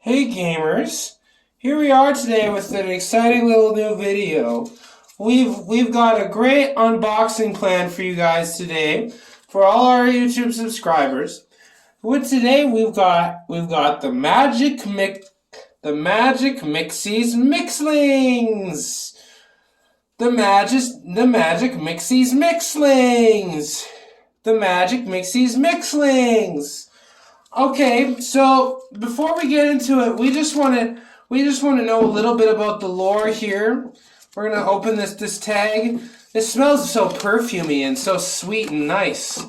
Hey gamers, here we are today with an exciting little new video. We've got a great unboxing plan for you guys today for all our YouTube subscribers. With today we've got the Magic Mixies Mixlings. The Magic Mixies Mixlings. The Magic Mixies Mixlings. Okay, so before we get into it, we just want to know a little bit about the lore here. We're gonna open this tag. It smells so perfumey and so sweet and nice.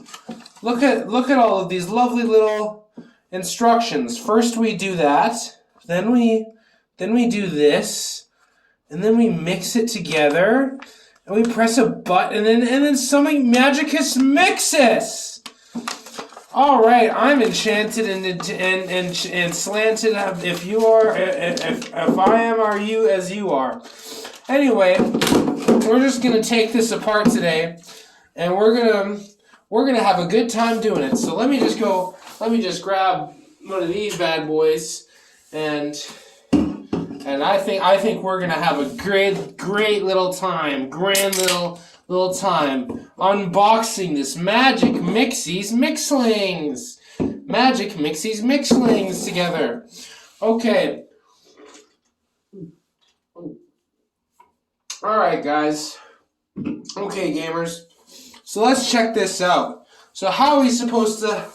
Look at all of these lovely little instructions. First we do that, then we do this, and then we mix it together, and we press a button, and then something magicus mixes. All right, I'm enchanted and slanted. If you are, if I am, are you as you are? Anyway, we're just gonna take this apart today, and we're gonna have a good time doing it. So let me just grab one of these bad boys, and I think we're gonna have a great little time, grand little time unboxing this Magic Mixies Mixlings. Magic Mixies Mixlings together. Okay. Alright guys. Okay gamers. So let's check this out. So how are we supposed to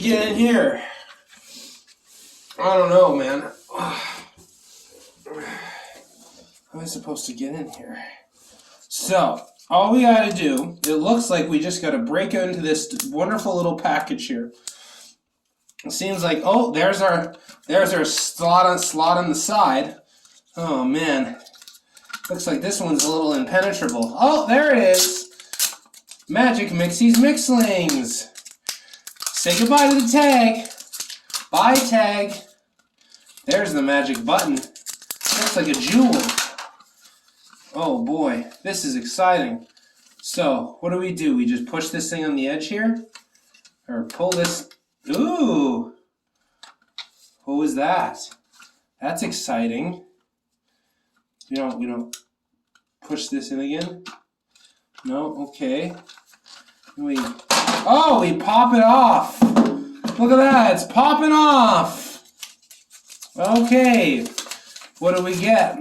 get in here? I don't know, man. How am I supposed to get in here? So, all we gotta do, it looks like we just gotta break into this wonderful little package here. It seems like, oh, there's our slot on the side. Oh man, looks like this one's a little impenetrable. Oh, there it is. Magic Mixies Mixlings. Say goodbye to the tag. Bye tag. There's the magic button. Looks like a jewel. Oh boy, this is exciting. So, what do? We just push this thing on the edge here? Or pull this? Ooh! What was that? That's exciting. We don't push this in again? No? Okay. We pop it off! Look at that, it's popping off! Okay. What do we get?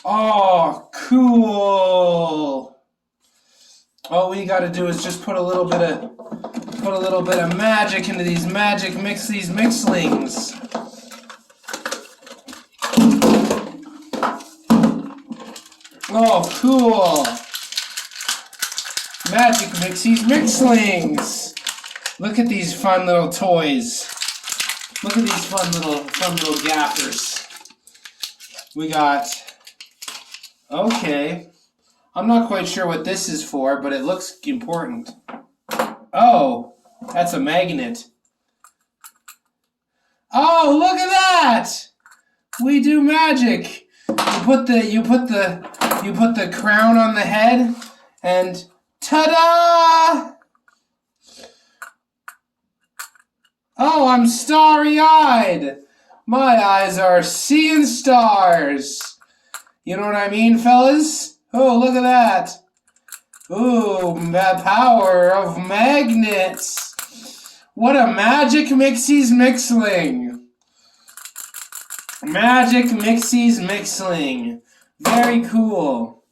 Oh, cool! All we got to do is just put a little bit of magic into these Magic Mixies Mixlings. Oh, cool! Magic Mixies Mixlings. Look at these fun little toys. Look at these fun little gaffers. We got, okay. I'm not quite sure what this is for, but it looks important. Oh, that's a magnet. Oh, look at that! We do magic. You put the crown on the head, and ta-da! Oh, I'm starry-eyed. My eyes are seeing stars. You know what I mean, fellas? Oh, look at that. Ooh, the power of magnets. What a Magic Mixies Mixling. Magic Mixies Mixling. Very cool.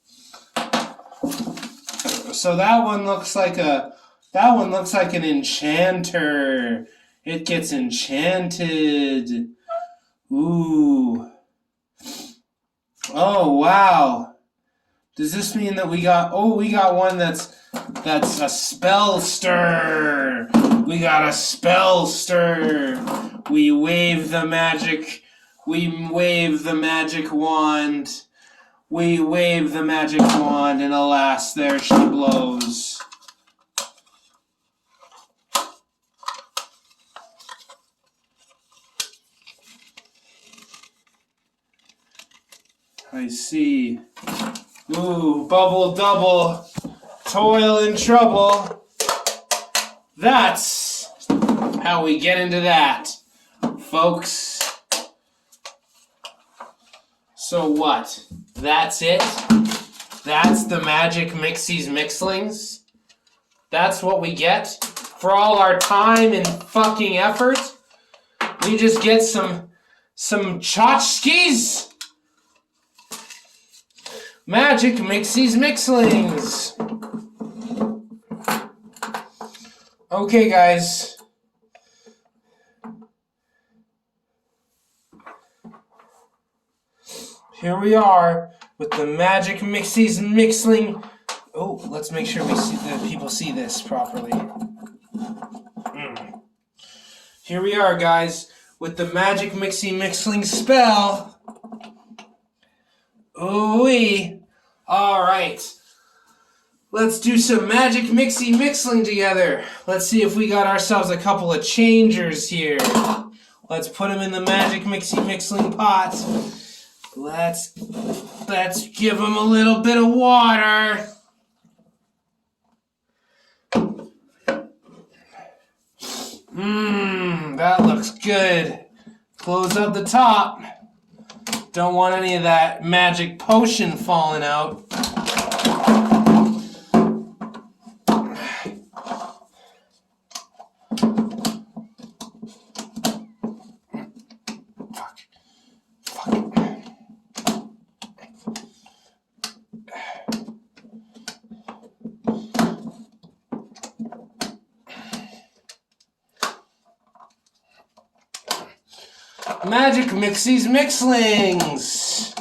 So that one looks like an enchanter. It gets enchanted. Ooh. Oh, wow. Does this mean that we got one that's a spellster. We got a spellster. We wave the magic wand. We wave the magic wand, and alas, there she blows. I see. Ooh, bubble double. Toil and trouble. That's how we get into that, folks. So what? That's it? That's the magic Mixies Mixlings? That's what we get for all our time and fucking effort? We just get some tchotchkes? Magic Mixies Mixlings. Okay, guys. Here we are with the Magic Mixies Mixling. Oh, let's make sure that people see this properly. Here we are, guys, with the Magic Mixie Mixling spell. Ooh-wee. All right. Let's do some Magic Mixie Mixling together. Let's see if we got ourselves a couple of changers here. Let's put them in the Magic Mixie Mixling pot. Let's give them a little bit of water. That looks good. Close up the top. Don't want any of that magic potion falling out. Magic Mixies Mixlings.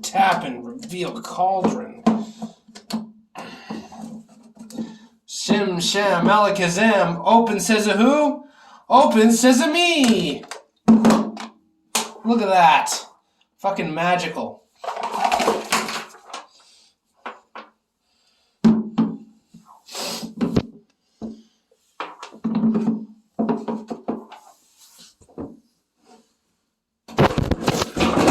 Tap and reveal cauldron. Shim sham alakazam. Open says a who? Open says a me. Look at that. Fucking magical.